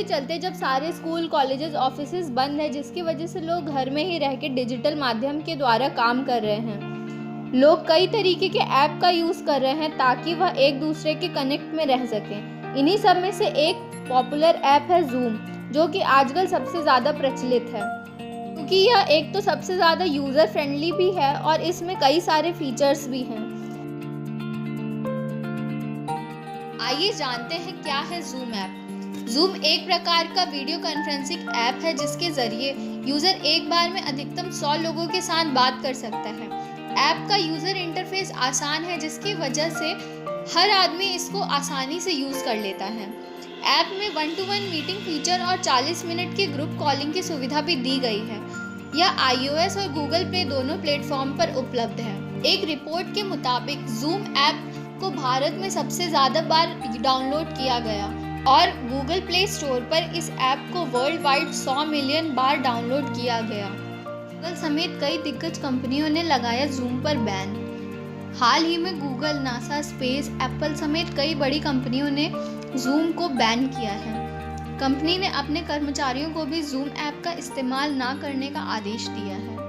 के चलते जब सारे स्कूल, कॉलेजेस, ऑफिसेज बंद है, जिसकी वजह से लोग घर में ही रह के डिजिटल माध्यम के द्वारा काम कर रहे हैं। लोग कई तरीके के ऐप का यूज़ कर रहे हैं ताकि वह एक दूसरे के कनेक्ट में रह सकें। इन्हीं सब में से एक पॉपुलर ऐप है जूम, जो कि आजकल सबसे ज़्यादा प्रचलित है, क्योंकि यह एक तो सबसे ज़्यादा यूज़र फ्रेंडली भी है और इसमें कई सारे फीचर्स भी हैं। आइए जानते हैं क्या है जूम ऐप। जूम एक प्रकार का वीडियो कॉन्फ्रेंसिंग ऐप है जिसके ज़रिए यूज़र एक बार में अधिकतम 100 लोगों के साथ बात कर सकता है। ऐप का यूज़र इंटरफेस आसान है, जिसकी वजह से हर आदमी इसको आसानी से यूज़ कर लेता है। ऐप में 1-to-1 मीटिंग फीचर और 40 मिनट की ग्रुप कॉलिंग की सुविधा भी दी गई है। यह iOS और गूगल प्ले दोनों प्लेटफॉर्म पर उपलब्ध है। एक रिपोर्ट के मुताबिक जूम ऐप को भारत में सबसे ज़्यादा बार डाउनलोड किया गया और गूगल प्ले स्टोर पर इस ऐप को वर्ल्ड वाइड 100 मिलियन बार डाउनलोड किया गया। गूगल समेत कई दिग्गज कंपनियों ने लगाया जूम पर बैन। हाल ही में गूगल, नासा, स्पेस, एप्पल समेत कई बड़ी कंपनियों ने जूम को बैन किया है। कंपनी ने अपने कर्मचारियों को भी जूम ऐप का इस्तेमाल ना करने का आदेश दिया है।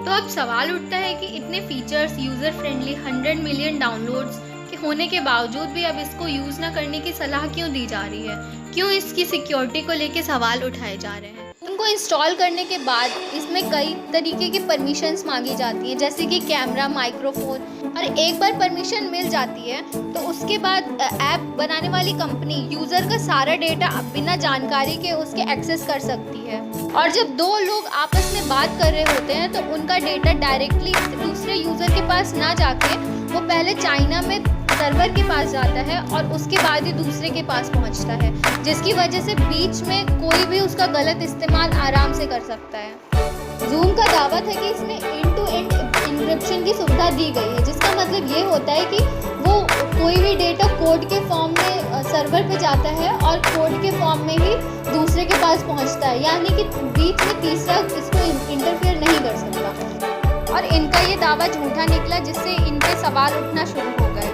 तो अब सवाल उठता है कि इतने features, user friendly, 100 million downloads के होने के बावजूद भी अब इसको यूज़ ना करने की सलाह क्यों दी जा रही है? क्यों इसकी सिक्योरिटी को लेके सवाल उठाए जा रहे हैं? उनको इंस्टॉल करने के बाद इसमें कई तरीके की परमिशंस मांगी जाती हैं, जैसे कि कैमरा, माइक्रोफोन, और एक बार परमिशन मिल जाती है तो उसके बाद ऐप बनाने वाली कंपनी यूज़र का सारा डेटा बिना जानकारी के उसके एक्सेस कर सकती है। और जब दो लोग आपस में बात कर रहे होते हैं तो उनका डेटा डायरेक्टली दूसरे यूज़र के पास ना जाके वो पहले चाइना में सर्वर के पास जाता है और उसके बाद ही दूसरे के पास पहुंचता है, जिसकी वजह से बीच में कोई भी उसका गलत इस्तेमाल आराम से कर सकता है। जूम का दावा था कि इसमें एंड टू एंड एन्क्रिप्शन की सुविधा दी गई है, जिसका मतलब ये होता है कि वो कोई भी डेटा कोड के फॉर्म में सर्वर पे जाता है और कोड के फॉर्म में ही दूसरे के पास पहुंचता है, यानी कि बीच में तीसरा इसको इंटरफेयर नहीं कर सकता। और इनका ये दावा झूठा निकला, जिससे इन पे सवाल उठना शुरू हो गए।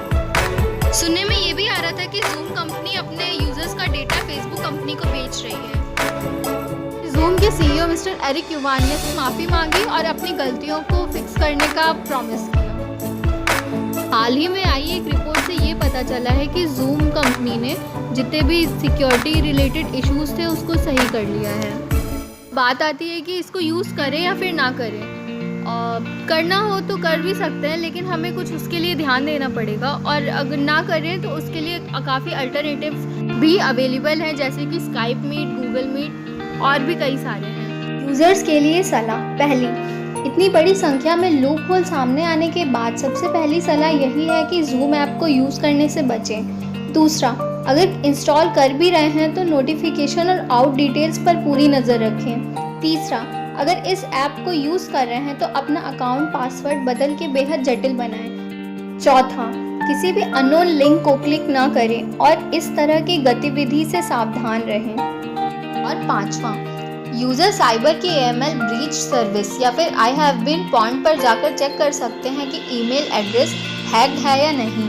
सुनने में ये भी आ रहा था कि जूम कंपनी अपने यूजर्स का डेटा फेसबुक कंपनी को बेच रही है। जूम के सीईओ मिस्टर एरिक युवान ने माफ़ी मांगी और अपनी गलतियों को फिक्स करने का प्रॉमिस किया। हाल ही में आई एक रिपोर्ट से ये पता चला है कि जूम कंपनी ने जितने भी सिक्योरिटी रिलेटेड इश्यूज थे उसको सही कर लिया है। बात आती है कि इसको यूज़ करें या फिर ना करें। करना हो तो कर भी सकते हैं, लेकिन हमें कुछ उसके लिए ध्यान देना पड़ेगा, और अगर ना करें तो उसके लिए काफ़ी अल्टरनेटिव्स भी अवेलेबल हैं, जैसे कि स्काइप मीट, गूगल मीट और भी कई सारे हैं। यूज़र्स के लिए सलाह। पहली, इतनी बड़ी संख्या में लूप होल सामने आने के बाद सबसे पहली सलाह यही है कि जूम ऐप को यूज़ करने से बचें। दूसरा, अगर इंस्टॉल कर भी रहे हैं तो नोटिफिकेशन और आउट डिटेल्स पर पूरी नज़र रखें। तीसरा, अगर इस ऐप को यूज़ कर रहे हैं तो अपना अकाउंट पासवर्ड बदल के बेहद जटिल बनाएं। चौथा, किसी भी अननोन लिंक को क्लिक ना करें और इस तरह की गतिविधि से सावधान रहें। और पांचवा, यूज़र साइबर की AML ब्रीच सर्विस या फिर आई हैव बीन पॉइंट पर जाकर चेक कर सकते हैं कि ईमेल एड्रेस हैक्ड है या नहीं।